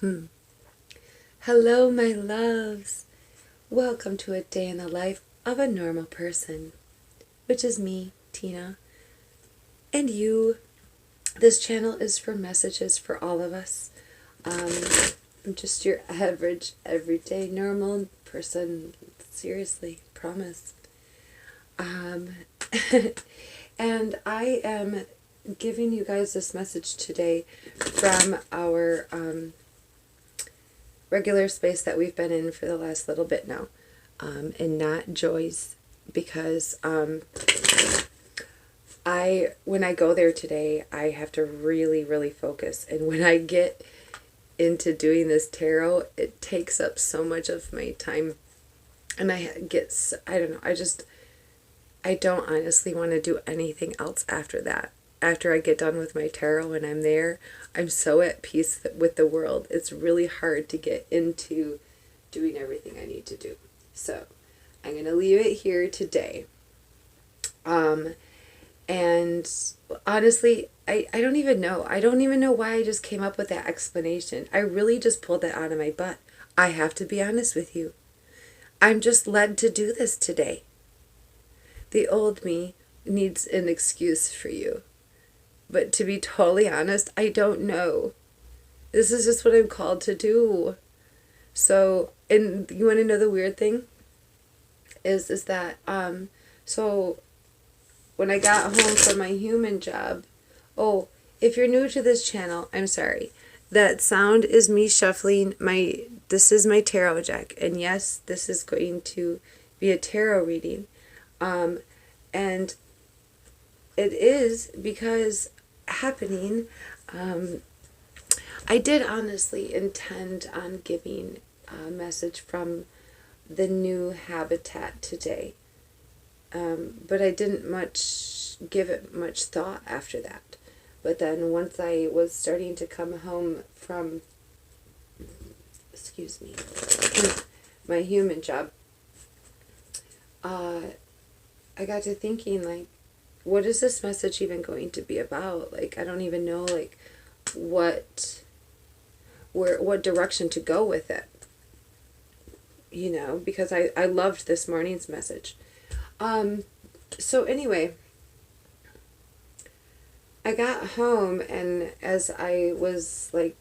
Hello, my loves. Welcome to a day in the life of a normal person, which is me, Tina, and you. This channel is for messages for all of us. I'm just your average, everyday, normal person. Seriously, promise. Um, and I am giving you guys this message today from our regular space that we've been in for the last little bit now, and not Joy's, because when I go there today, I have to really, really focus. And when I get into doing this tarot, it takes up so much of my time, and I don't know, I don't honestly want to do anything else after that. After I get done with my tarot and I'm there, I'm so at peace with the world. It's really hard to get into doing everything I need to do. So I'm going to leave it here today. And honestly, I don't even know. I don't even know why I just came up with that explanation. I really just pulled that out of my butt. I have to be honest with you. I'm just led to do this today. The old me needs an excuse for you. But to be totally honest, I don't know. This is just what I'm called to do. So, and you want to know the weird thing? Is that, so when I got home from my human job, oh, if you're new to this channel, I'm sorry. That sound is me shuffling this is my tarot deck. And yes, this is going to be a tarot reading. And it is because happening, I did honestly intend on giving a message from the new habitat today, but I didn't give it much thought after that. But then once I was starting to come home from, excuse me, my human job, I got to thinking, like, what is this message even going to be about? Like, I don't even know, like, what direction to go with it. You know, because I loved this morning's message. So anyway, I got home, and as I was, like,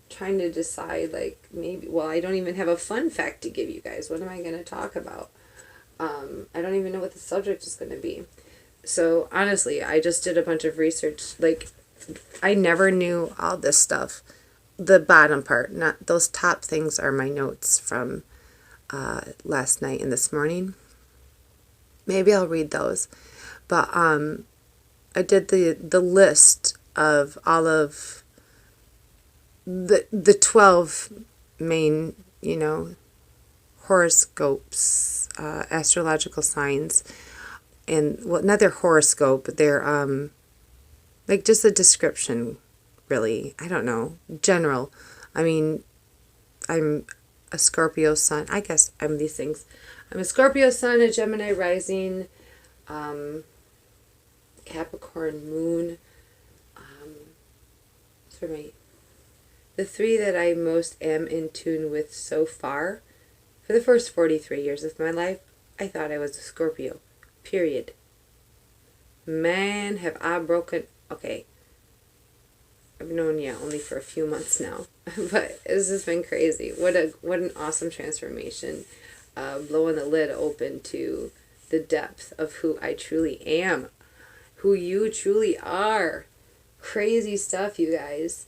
trying to decide, like, maybe, well, I don't even have a fun fact to give you guys. What am I going to talk about? I don't even know what the subject is going to be. So, honestly, I just did a bunch of research. Like, I never knew all this stuff. The bottom part, not those top things, are my notes from last night and this morning. Maybe I'll read those. But I did the list of all of the 12 main, horoscopes, astrological signs. And, well, not their horoscope, they're, like, just a description, really. I don't know. General. I mean, I'm a Scorpio sun. I guess I'm these things. I'm a Scorpio sun, a Gemini rising, Capricorn moon. For the three that I most am in tune with so far, for the first 43 years of my life, I thought I was a Scorpio. Period. Man, have I broken... Okay. I've known you only for a few months now. But this has been crazy. What an awesome transformation. Blowing the lid open to the depth of who I truly am. Who you truly are. Crazy stuff, you guys.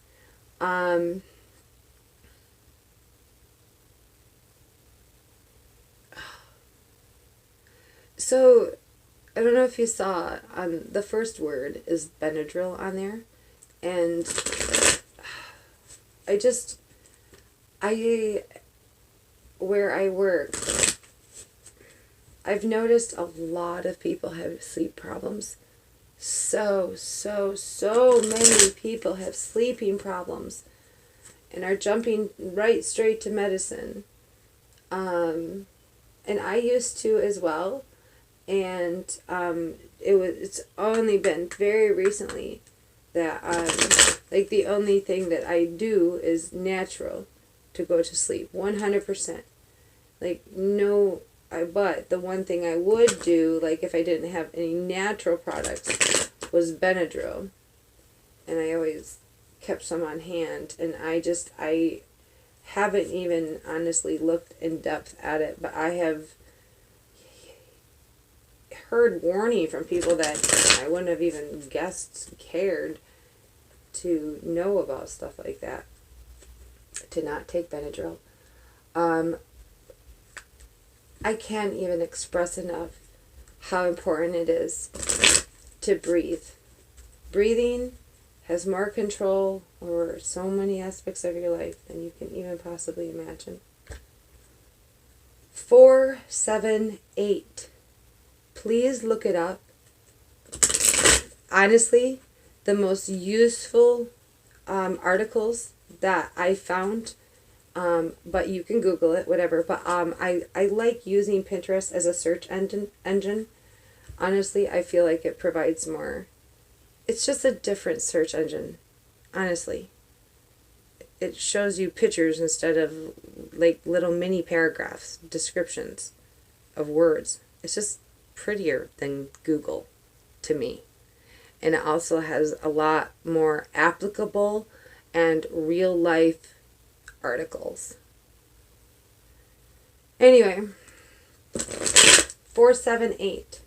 So, I don't know if you saw, the first word is Benadryl on there, and where I work, I've noticed a lot of people have sleep problems. So many people have sleeping problems and are jumping right straight to medicine. And I used to as well. And it's only been very recently that like the only thing that I do is natural. to go to sleep. 100%. Like, no, but the one thing I would do, like if I didn't have any natural products, was Benadryl. And I always kept some on hand. And I haven't even honestly looked in depth at it, but I have heard warning from people that I wouldn't have even guessed cared to know about stuff like that, to not take Benadryl. I can't even express enough how important it is to breathe. Breathing has more control over so many aspects of your life than you can even possibly imagine. 478. Please look it up. Honestly, the most useful articles that I found, but you can Google it, whatever. But I like using Pinterest as a search engine. Honestly, I feel like it provides more. It's just a different search engine, honestly. It shows you pictures instead of like little mini paragraphs, descriptions of words. It's just prettier than Google to me. And it also has a lot more applicable and real life articles. Anyway, 478.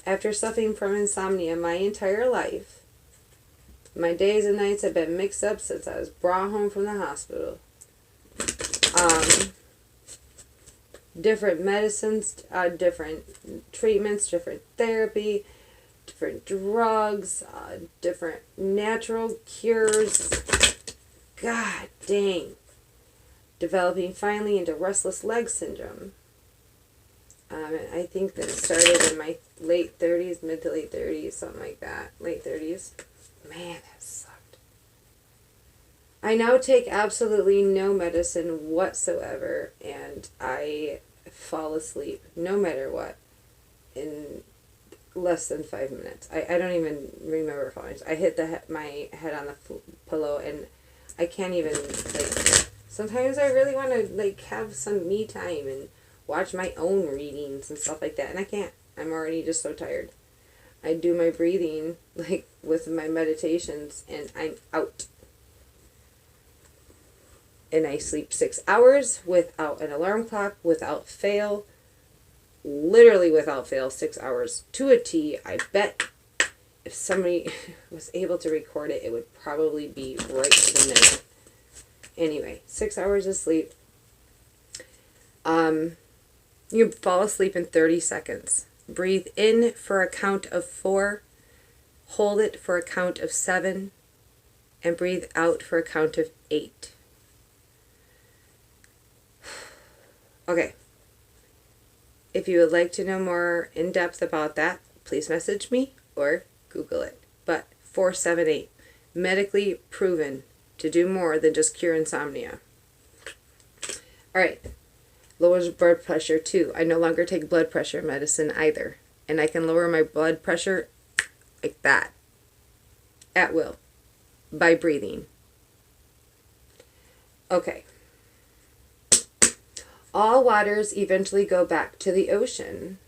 After suffering from insomnia my entire life, my days and nights have been mixed up since I was brought home from the hospital. Different medicines, different treatments, different therapy, different drugs, different natural cures. God dang. Developing finally into restless leg syndrome. And I think that started in my late 30s, mid to late 30s, something like that. Late 30s. Man, that sucked. I now take absolutely no medicine whatsoever, and I fall asleep, no matter what, in less than 5 minutes. I don't even remember falling asleep. I hit my head on the pillow, and I can't even, like, sometimes I really want to, like, have some me time and watch my own readings and stuff like that, and I can't. I'm already just so tired. I do my breathing, like, with my meditations, and I'm out. And I sleep 6 hours without an alarm clock, without fail. Literally without fail, 6 hours to a T. I bet if somebody was able to record it, it would probably be right to the minute. Anyway, 6 hours of sleep. You fall asleep in 30 seconds. Breathe in for a count of 4. Hold it for a count of 7. And breathe out for a count of 8. Okay. If you would like to know more in depth about that, please message me or Google it. But 478, medically proven to do more than just cure insomnia. All right. Lowers blood pressure too. I no longer take blood pressure medicine either. And I can lower my blood pressure like that. At will. By breathing. Okay. All waters eventually go back to the ocean.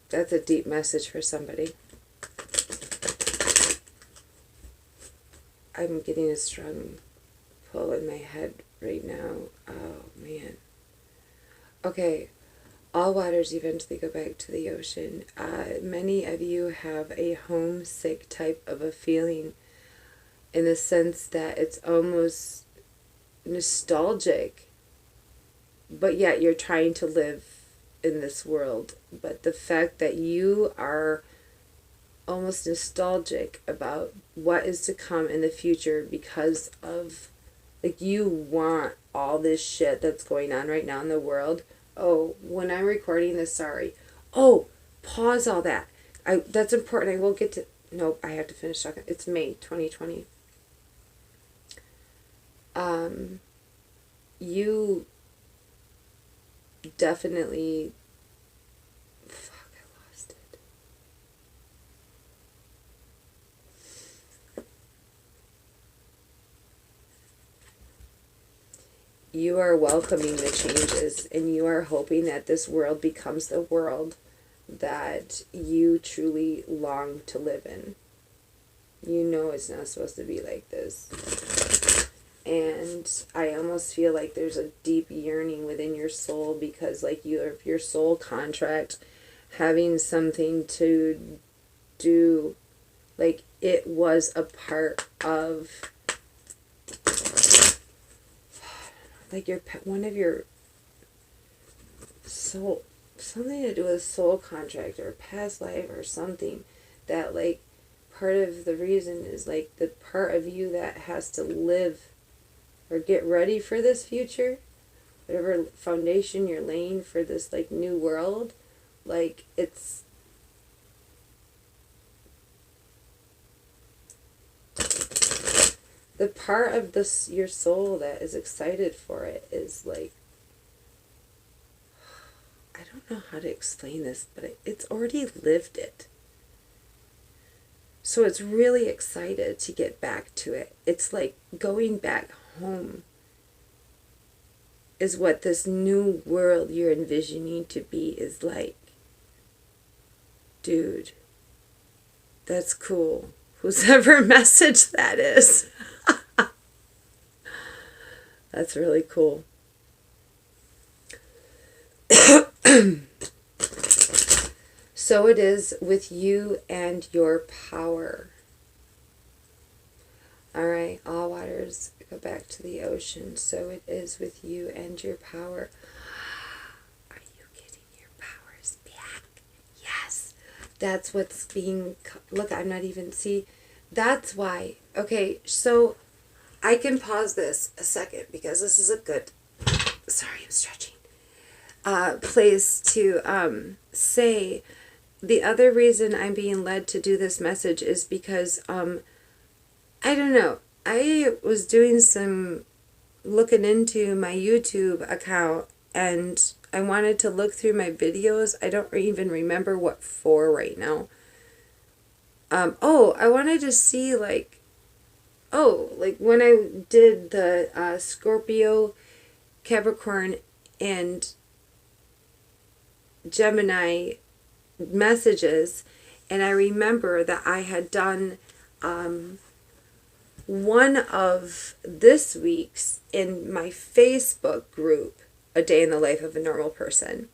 That's a deep message for somebody. I'm getting a strong pull in my head right now. Oh, man. Okay. All waters eventually go back to the ocean. Many of you have a homesick type of a feeling in the sense that it's almost nostalgic, but yet you're trying to live in this world. But the fact that you are almost nostalgic about what is to come in the future because of, like, you want all this shit that's going on right now in the world. Oh, when I'm recording this, sorry. Oh, pause all that. That's important. I will get to... Nope, I have to finish talking. It's May 2020. you definitely, fuck, I lost it. You are welcoming the changes, and you are hoping that this world becomes the world that you truly long to live in. You know it's not supposed to be like this. And I almost feel like there's a deep yearning within your soul, because like your soul contract, having something to do, like it was a part of, like one of your soul, something to do with soul contract or past life or something, that like part of the reason is like the part of you that has to live or get ready for this future, whatever foundation you're laying for this like new world, like it's the part of this your soul that is excited for it is like, I don't know how to explain this, but it's already lived it. So it's really excited to get back to it. It's like going back home is what this new world you're envisioning to be is like. Dude, that's cool. Whoever message that is. That's really cool. So it is with you and your power. All right, all waters go back to the ocean. So it is with you and your power. Are you getting your powers back? Yes. That's what's being... Look, I'm not even... See, that's why... Okay, so I can pause this a second because this is a good... Sorry, I'm stretching. Place to say... The other reason I'm being led to do this message is because, I don't know, I was doing some looking into my YouTube account, and I wanted to look through my videos. I don't even remember what for right now. I wanted to see, like when I did the Scorpio, Capricorn, and Gemini messages, and I remember that I had done one of this week's in my Facebook group, A Day in the Life of a Normal Person.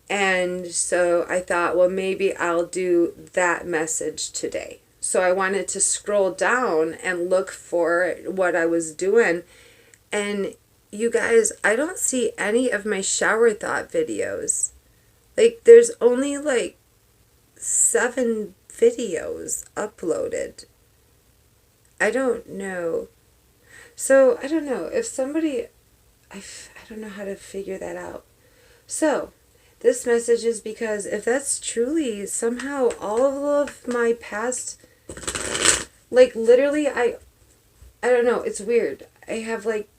And so I thought, well, maybe I'll do that message today. So I wanted to scroll down and look for what I was doing, and you guys, I don't see any of my shower thought videos. Like, there's only, like, 7 videos uploaded. I don't know. So, I don't know. If somebody... I don't know how to figure that out. So, this message is because if that's truly somehow all of my past... Like, literally, I don't know. It's weird. I have, like,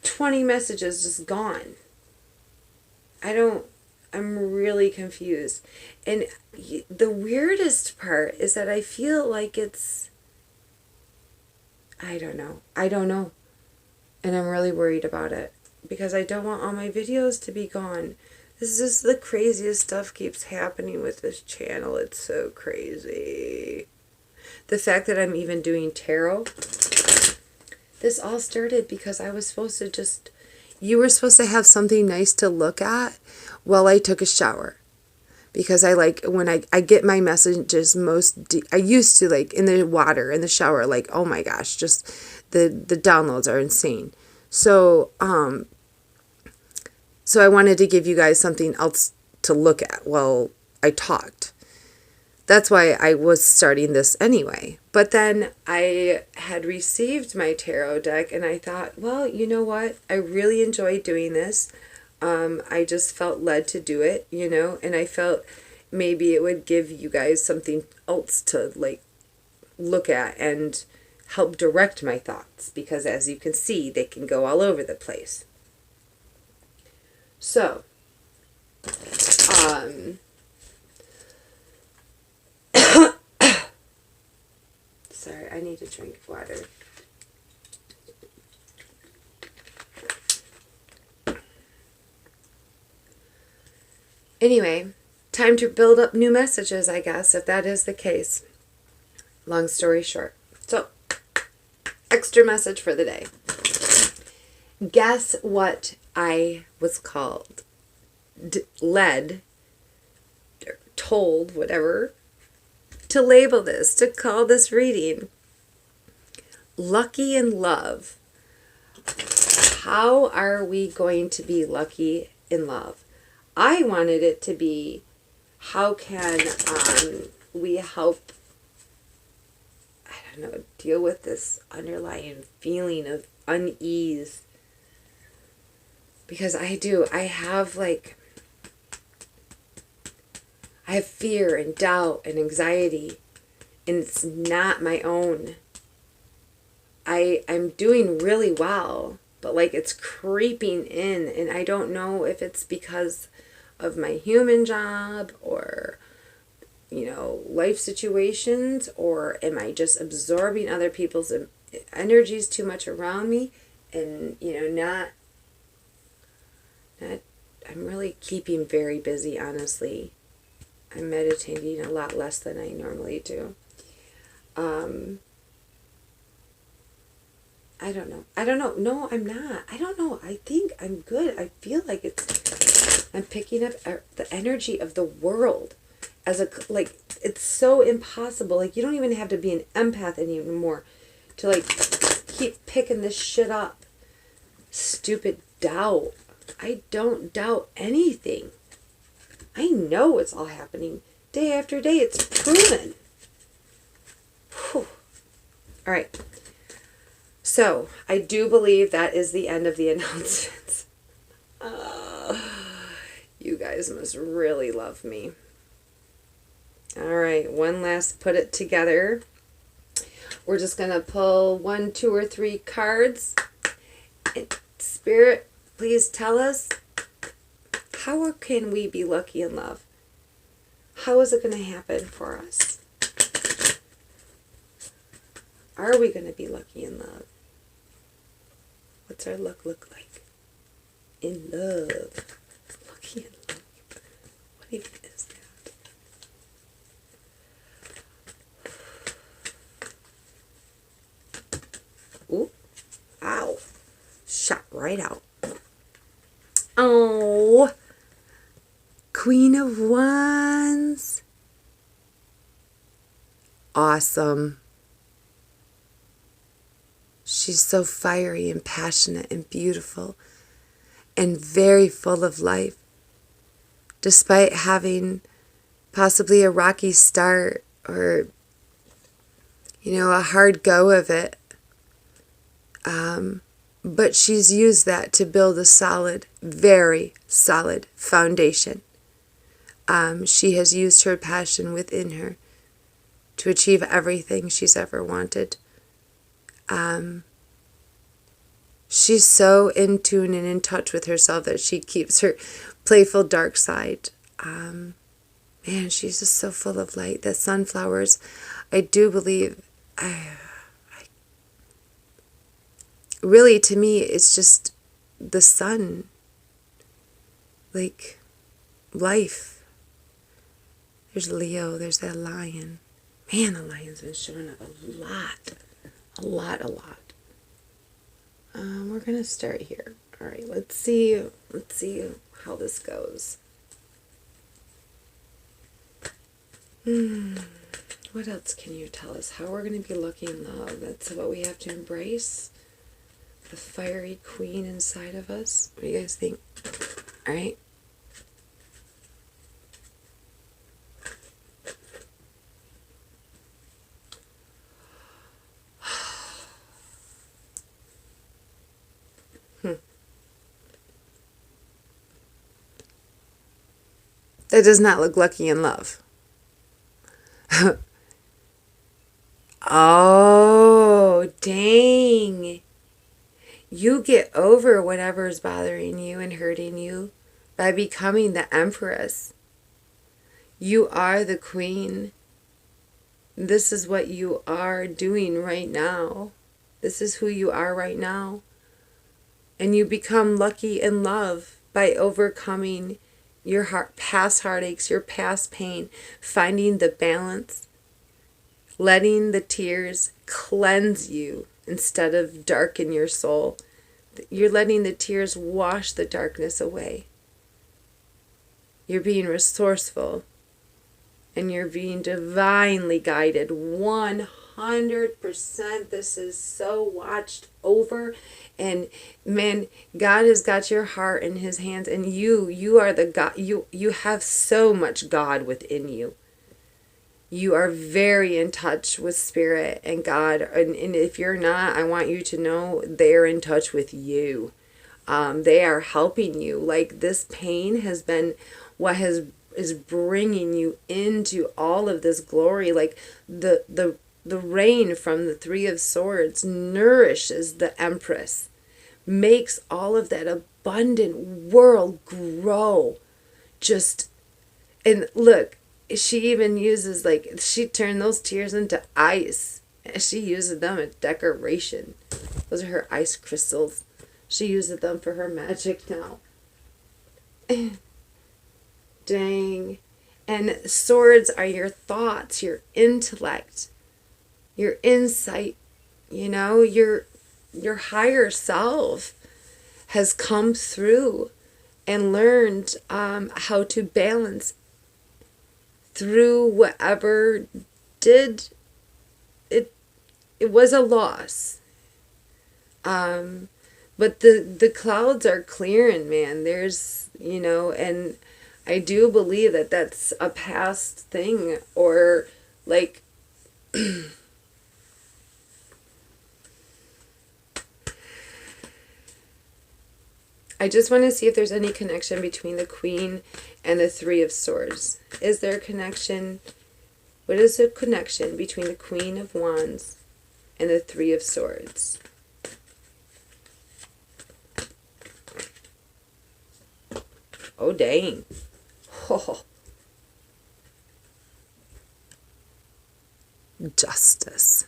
20 messages just gone. I'm really confused. And the weirdest part is that I feel like it's... I don't know. And I'm really worried about it. Because I don't want all my videos to be gone. This is just the craziest stuff keeps happening with this channel. It's so crazy. The fact that I'm even doing tarot. This all started because I was supposed to just... You were supposed to have something nice to look at while I took a shower. Because I like, when I get my messages I used to, like, in the water, in the shower, like, oh my gosh, just the downloads are insane. So, so I wanted to give you guys something else to look at while I talked. That's why I was starting this anyway. But then I had received my tarot deck and I thought, well, you know what? I really enjoy doing this. I just felt led to do it, you know, and I felt maybe it would give you guys something else to, like, look at and help direct my thoughts, because as you can see, they can go all over the place. So, sorry, I need to drink water. Anyway, time to build up new messages, I guess, if that is the case. Long story short. So, extra message for the day. Guess what I was called, led, told, whatever, to label this, to call this reading Lucky in Love. How are we going to be lucky in love? I wanted it to be, how can we help, I don't know, deal with this underlying feeling of unease? Because I have fear and doubt and anxiety, and it's not my own. I'm doing really well, but like it's creeping in, and I don't know if it's because of my human job or, life situations, or am I just absorbing other people's energies too much around me, and, I'm really keeping very busy, honestly. I'm meditating a lot less than I normally do. I don't know. No, I'm not. I don't know. I think I'm good. I feel like I'm picking up the energy of the world as it's so impossible. Like, you don't even have to be an empath anymore to keep picking this shit up. Stupid doubt. I don't doubt anything. I know it's all happening day after day. It's proven. Whew. All right. So, I do believe that is the end of the announcements. You guys must really love me. All right, one last put it together. We're just going to pull 1, 2, or 3 cards. Spirit, please tell us, how can we be lucky in love? How is it going to happen for us? Are we going to be lucky in love? What's our luck look like? In love. Lucky in love. What even is that? Ooh. Ow. Shot right out. Oh. Queen of Wands. Awesome. She's so fiery and passionate and beautiful and very full of life. Despite having possibly a rocky start or, a hard go of it. But she's used that to build a solid, very solid foundation. She has used her passion within her to achieve everything she's ever wanted. She's so in tune and in touch with herself that she keeps her playful dark side. Man, she's just so full of light. The sunflowers, I do believe, really, to me, it's just the sun. Like, life. There's Leo, there's that lion. Man, the lion's been showing up a lot. A lot. We're going to start here. All right, let's see how this goes. What else can you tell us? How we're going to be lucky in love? That's what we have to embrace. The fiery queen inside of us. What do you guys think? All right. That does not look lucky in love. Oh, Dang. You get over whatever's bothering you and hurting you by becoming the Empress. You are the Queen. This is what you are doing right now. This is who you are right now. And you become lucky in love by overcoming your past heartaches, your past pain, finding the balance, letting the tears cleanse you instead of darken your soul. You're letting the tears wash the darkness away. You're being resourceful. And you're being divinely guided 100%. This is so watched over. And man, God has got your heart in his hands. And you are the God. You have so much God within you. You are very in touch with Spirit and God. And if you're not, I want you to know they're in touch with you. They are helping you. Like, this pain has been what is bringing you into all of this glory. Like the rain from the Three of Swords nourishes the Empress, makes all of that abundant world grow. Just, and look, she even uses, like, she turned those tears into ice. She uses them as decoration. Those are her ice crystals. She uses them for her magic now. Dang. And swords are your thoughts, your intellect, your insight. You know, your higher self has come through and learned how to balance through whatever did it. It was a loss. But the clouds are clearing, man. There's, you know, and I do believe that that's a past thing, or like I just want to see if there's any connection between the Queen and the Three of Swords. Is there a connection? What is the connection between the Queen of Wands and the Three of Swords? Oh, dang. Oh. Justice.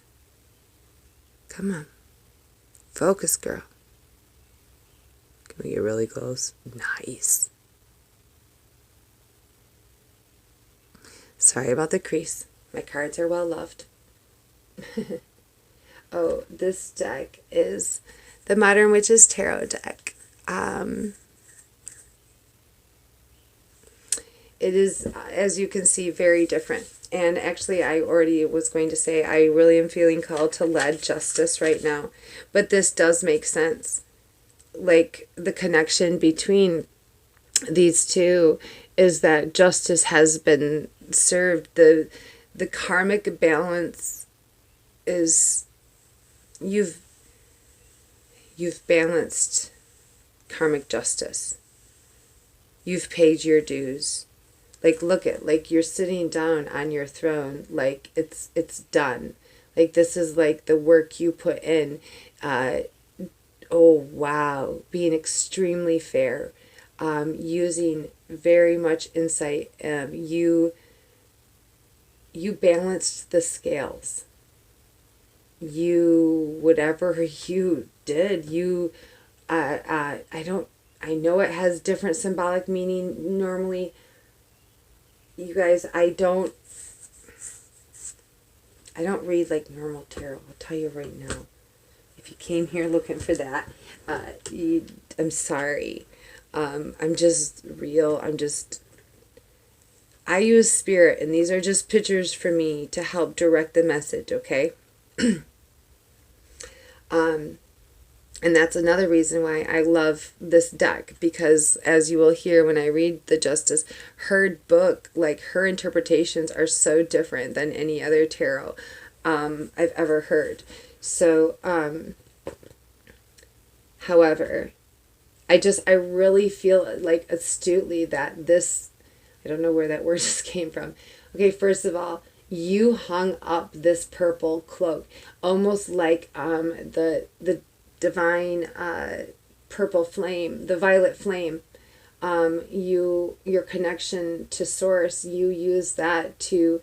Come on. Focus, girl. Can we get really close? Nice. Sorry about the crease. My cards are well loved. Oh, this deck is the Modern Witches Tarot deck. It is, as you can see, very different. And actually, I already was going to say, I really am feeling called to lead justice right now. But this does make sense. Like, the connection between these two is that justice has been served. The karmic balance is, you've balanced karmic justice. You've paid your dues. Like, look at, like, you're sitting down on your throne, like, it's done. Like, this is, like, the work you put in. Oh, wow. Being extremely fair. Using very much insight. You balanced the scales. Whatever you did, I know it has different symbolic meaning normally. You guys, I don't read like normal tarot. I'll tell you right now. If you came here looking for that, I'm sorry. I'm just real. I use spirit, and these are just pictures for me to help direct the message, okay? And that's another reason why I love this deck, because as you will hear when I read the Justice, her book, like, her interpretations are so different than any other tarot I've ever heard. So, however, I really feel like astutely that this, I don't know where that word just came from. Okay, first of all, you hung up this purple cloak, almost like the divine purple flame, the violet flame. Your connection to source, you use that to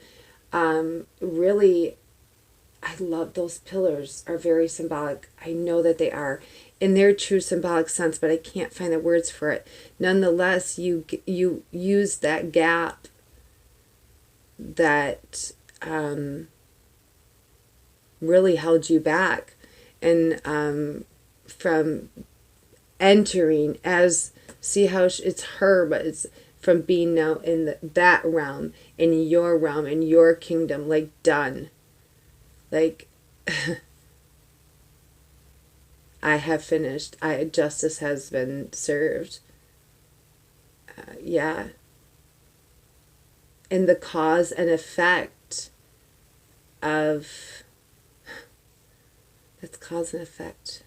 really, I love those pillars, are very symbolic. I know that they are in their true symbolic sense, but I can't find the words for it. Nonetheless, you use that gap that really held you back, and from entering as, see how it's her, but it's from being now in that realm, in your realm, in your kingdom, like done, like I have finished. Justice has been served. Yeah. And the cause and effect of, that's cause and effect.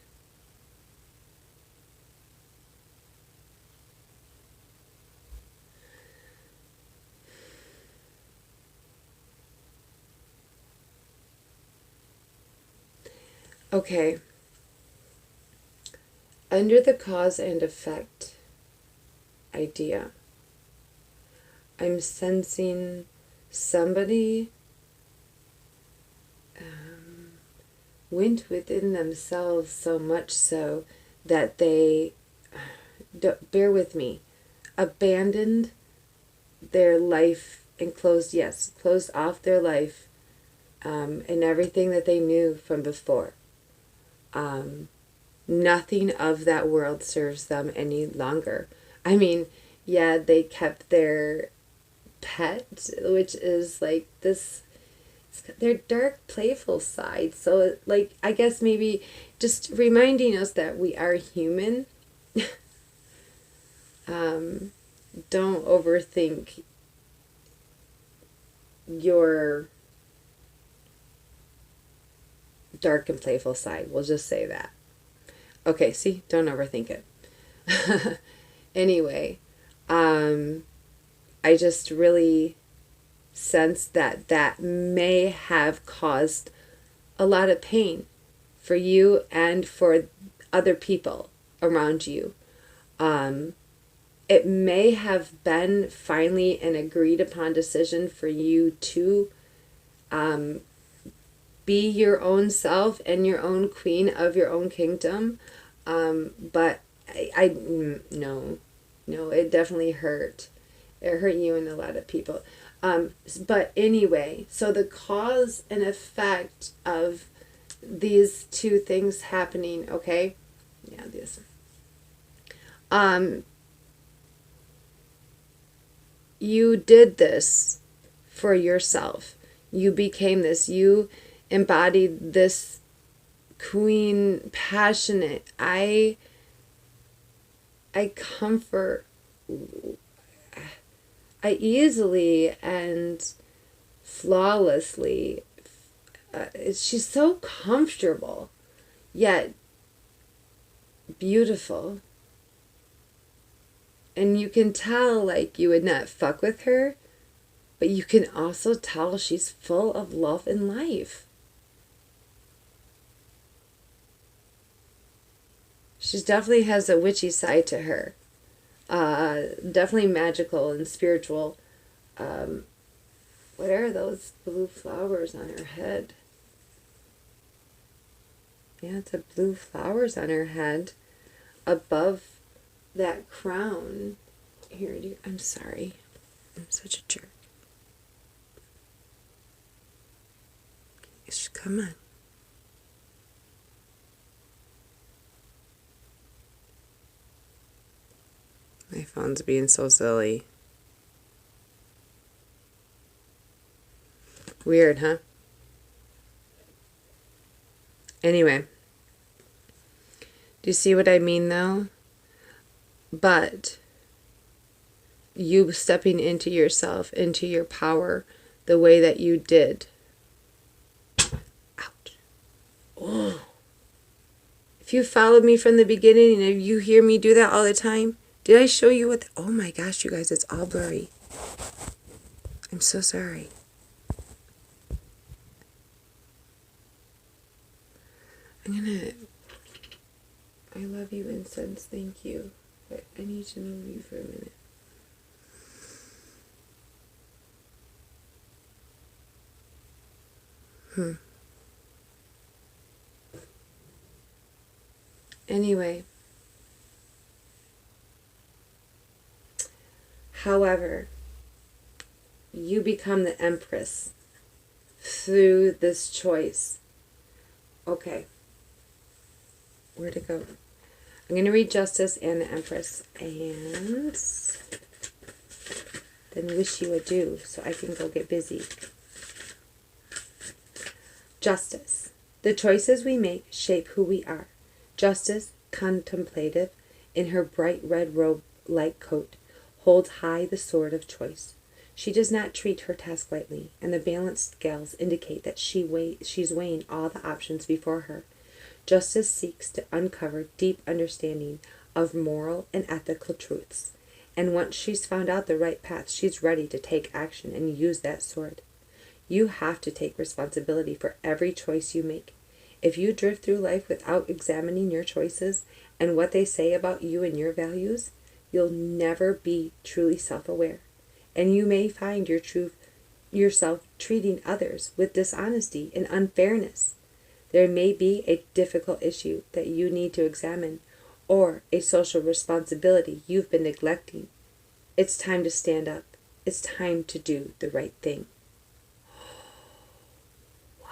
Okay. Under the cause and effect idea, I'm sensing somebody went within themselves so much so that they, bear with me, abandoned their life and closed off their life and everything that they knew from before. Nothing of that world serves them any longer. I mean, yeah, they kept their pet, which is like this, their dark, playful side. So, like, I guess maybe just reminding us that we are human. Don't overthink your dark and playful side. We'll just say that. Okay, see? Don't overthink it. Anyway, I just really sense that that may have caused a lot of pain for you and for other people around you. It may have been finally an agreed upon decision for you to be your own self and your own queen of your own kingdom. But no, it definitely hurt. It hurt you and a lot of people. But anyway, so the cause and effect of these two things happening, okay? Yeah, this. You did this for yourself. You became this. You embodied this queen, passionate. I comfort. I easily and flawlessly. She's so comfortable, yet beautiful. And you can tell, like, you would not fuck with her, but you can also tell she's full of love and life. She definitely has a witchy side to her. Definitely magical and spiritual. What are those blue flowers on her head? Yeah, it's a blue flowers on her head above that crown. Here, I'm sorry. I'm such a jerk. Come on. My phone's being so silly. Weird, huh? Anyway. Do you see what I mean, though? But you stepping into yourself, into your power, the way that you did. Ouch. Oh. If you followed me from the beginning and if you hear me do that all the time, did I show you what? Oh my gosh, you guys, it's all blurry. I'm so sorry. I love you, incense, thank you. But I need to move you for a minute. Anyway. However, you become the Empress through this choice. Okay. Where'd it go? I'm going to read Justice and the Empress. And then wish you adieu so I can go get busy. Justice. The choices we make shape who we are. Justice, contemplative, in her bright red robe-like coat, holds high the sword of choice. She does not treat her task lightly, and the balanced scales indicate that she's weighing all the options before her. Justice seeks to uncover deep understanding of moral and ethical truths, and once she's found out the right path, she's ready to take action and use that sword. You have to take responsibility for every choice you make. If you drift through life without examining your choices and what they say about you and your values, you'll never be truly self-aware, and you may find yourself treating others with dishonesty and unfairness. There may be a difficult issue that you need to examine, or a social responsibility you've been neglecting. It's time to stand up. It's time to do the right thing. Wow.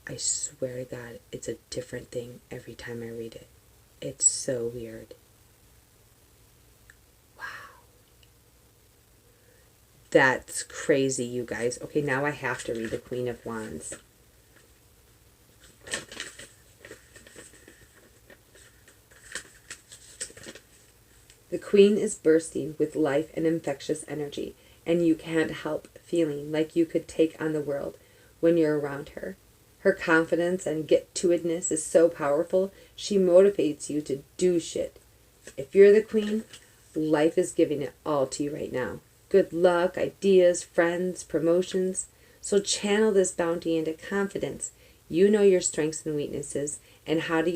I swear to God, it's a different thing every time I read it. It's so weird. Wow. That's crazy, you guys. Okay, now I have to read the Queen of Wands. The Queen is bursting with life and infectious energy, and you can't help feeling like you could take on the world when you're around her. Her confidence and get-to-itness is so powerful, she motivates you to do shit. If you're the Queen, life is giving it all to you right now. Good luck, ideas, friends, promotions. So channel this bounty into confidence. You know your strengths and weaknesses and how to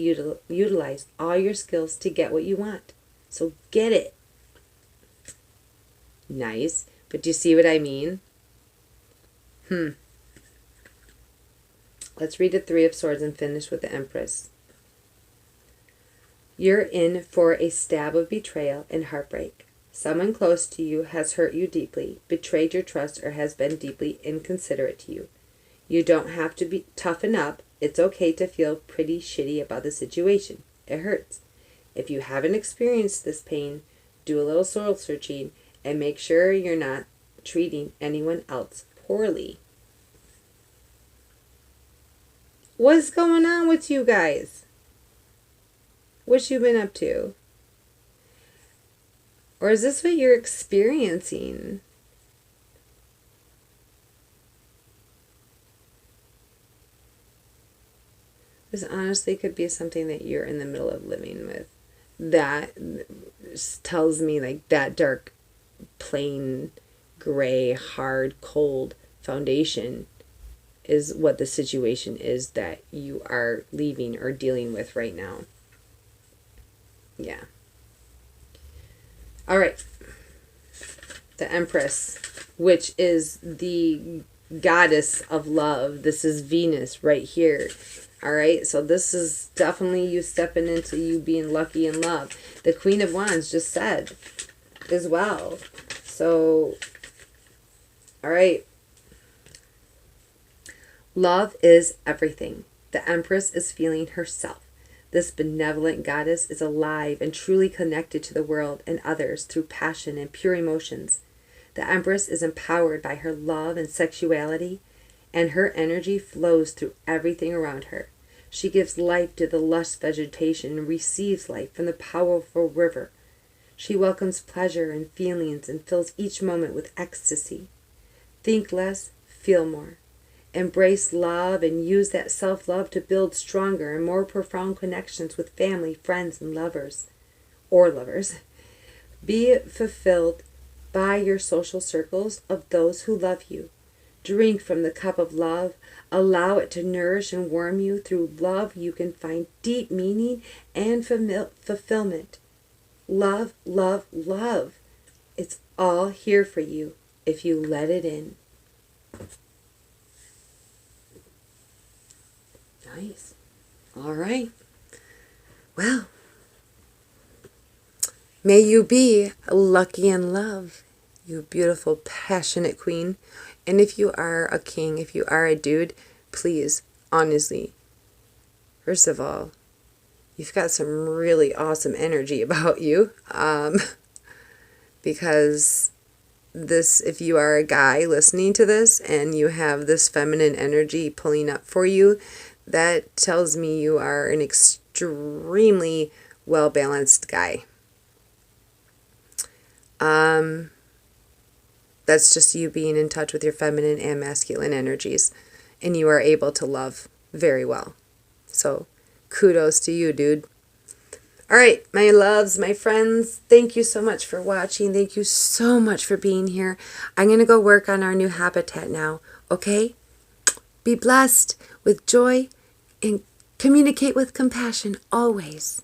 utilize all your skills to get what you want. So get it. Nice. But do you see what I mean? Let's read the Three of Swords and finish with the Empress. You're in for a stab of betrayal and heartbreak. Someone close to you has hurt you deeply, betrayed your trust, or has been deeply inconsiderate to you. You don't have to toughen up. It's okay to feel pretty shitty about the situation. It hurts. If you haven't experienced this pain, do a little soul searching and make sure you're not treating anyone else poorly. What's going on with you guys? What you been up to? Or is this what you're experiencing? This honestly could be something that you're in the middle of living with. That tells me like that dark, plain, gray, hard, cold foundation is what the situation is that you are leaving or dealing with right now. Yeah. All right. The Empress, which is the goddess of love. This is Venus right here. All right, so this is definitely you stepping into you being lucky in love. The Queen of Wands just said as well. So, all right. Love is everything. The Empress is feeling herself. This benevolent goddess is alive and truly connected to the world and others through passion and pure emotions. The Empress is empowered by her love and sexuality, and her energy flows through everything around her. She gives life to the lush vegetation and receives life from the powerful river. She welcomes pleasure and feelings and fills each moment with ecstasy. Think less, feel more. Embrace love and use that self-love to build stronger and more profound connections with family, friends, and lovers. Or lovers. Be fulfilled by your social circles of those who love you. Drink from the cup of love. Allow it to nourish and warm you. Through love, you can find deep meaning and fulfillment. Love, love, love. It's all here for you if you let it in. Nice. All right. Well, may you be lucky in love, you beautiful, passionate queen. And if you are a king, if you are a dude, please, honestly, first of all, you've got some really awesome energy about you. Because this, if you are a guy listening to this and you have this feminine energy pulling up for you, that tells me you are an extremely well-balanced guy. That's just you being in touch with your feminine and masculine energies, and you are able to love very well. So kudos to you, dude. All right, my loves, my friends, thank you so much for watching. Thank you so much for being here. I'm going to go work on our new habitat now, okay? Be blessed with joy and communicate with compassion always.